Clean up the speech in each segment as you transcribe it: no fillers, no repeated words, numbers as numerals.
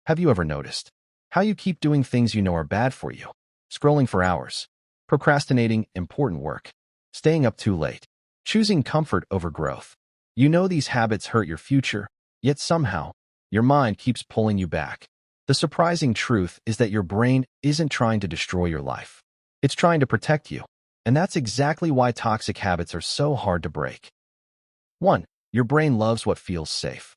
Have you ever noticed how you keep doing things you know are bad for you? Scrolling for hours, procrastinating important work, staying up too late, choosing comfort over growth. You know these habits hurt your future, yet somehow, your mind keeps pulling you back. The surprising truth is that your brain isn't trying to destroy your life. It's trying to protect you. And that's exactly why toxic habits are so hard to break. 1. Your brain loves what feels safe.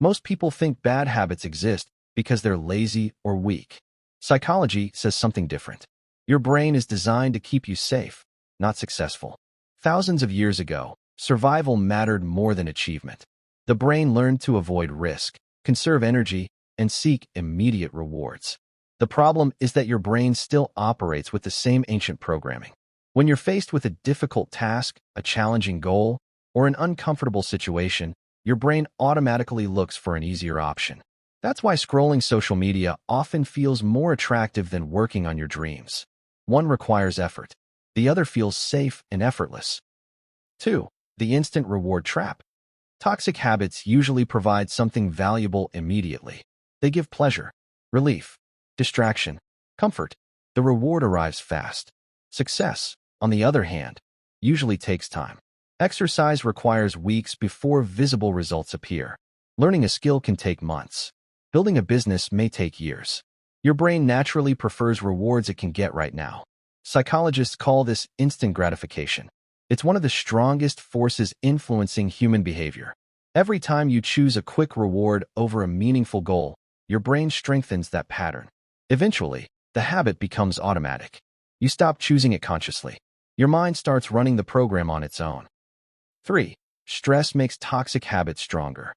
Most people think bad habits exist because they're lazy or weak. Psychology says something different. Your brain is designed to keep you safe, not successful. Thousands of years ago, survival mattered more than achievement. The brain learned to avoid risk, conserve energy, and seek immediate rewards. The problem is that your brain still operates with the same ancient programming. When you're faced with a difficult task, a challenging goal, or an uncomfortable situation, your brain automatically looks for an easier option. That's why scrolling social media often feels more attractive than working on your dreams. One requires effort. The other feels safe and effortless. 2. The instant reward trap. Toxic habits usually provide something valuable immediately. They give pleasure, relief, distraction, comfort. The reward arrives fast. Success, on the other hand, usually takes time. Exercise requires weeks before visible results appear. Learning a skill can take months. Building a business may take years. Your brain naturally prefers rewards it can get right now. Psychologists call this instant gratification. It's one of the strongest forces influencing human behavior. Every time you choose a quick reward over a meaningful goal, your brain strengthens that pattern. Eventually, the habit becomes automatic. You stop choosing it consciously. Your mind starts running the program on its own. 3. Stress makes toxic habits stronger.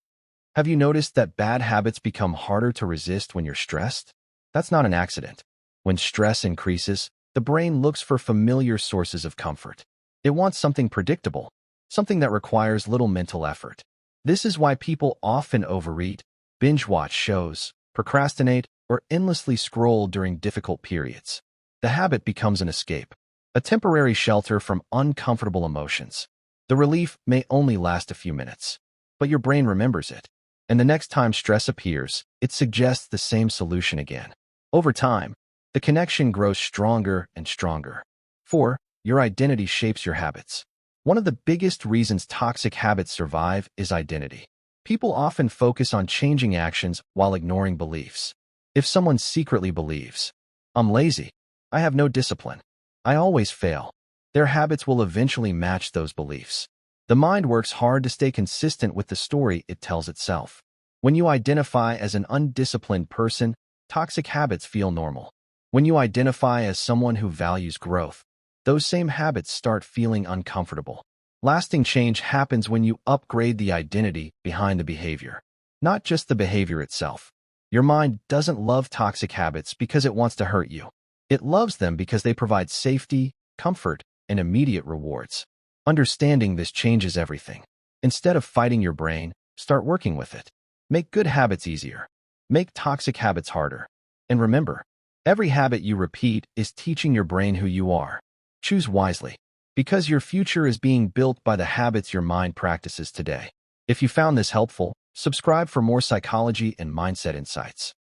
Have you noticed that bad habits become harder to resist when you're stressed? That's not an accident. When stress increases, the brain looks for familiar sources of comfort. It wants something predictable, something that requires little mental effort. This is why people often overeat, binge-watch shows, procrastinate, or endlessly scroll during difficult periods. The habit becomes an escape, a temporary shelter from uncomfortable emotions. The relief may only last a few minutes, but your brain remembers it. And the next time stress appears, it suggests the same solution again. Over time, the connection grows stronger and stronger. 4. Your identity shapes your habits. One of the biggest reasons toxic habits survive is identity. People often focus on changing actions while ignoring beliefs. If someone secretly believes, "I'm lazy, I have no discipline, I always fail," their habits will eventually match those beliefs. The mind works hard to stay consistent with the story it tells itself. When you identify as an undisciplined person, toxic habits feel normal. When you identify as someone who values growth, those same habits start feeling uncomfortable. Lasting change happens when you upgrade the identity behind the behavior, not just the behavior itself. Your mind doesn't love toxic habits because it wants to hurt you. It loves them because they provide safety, comfort, and immediate rewards. Understanding this changes everything. Instead of fighting your brain, start working with it. Make good habits easier. Make toxic habits harder. And remember, every habit you repeat is teaching your brain who you are. Choose wisely, because your future is being built by the habits your mind practices today. If you found this helpful, subscribe for more psychology and mindset insights.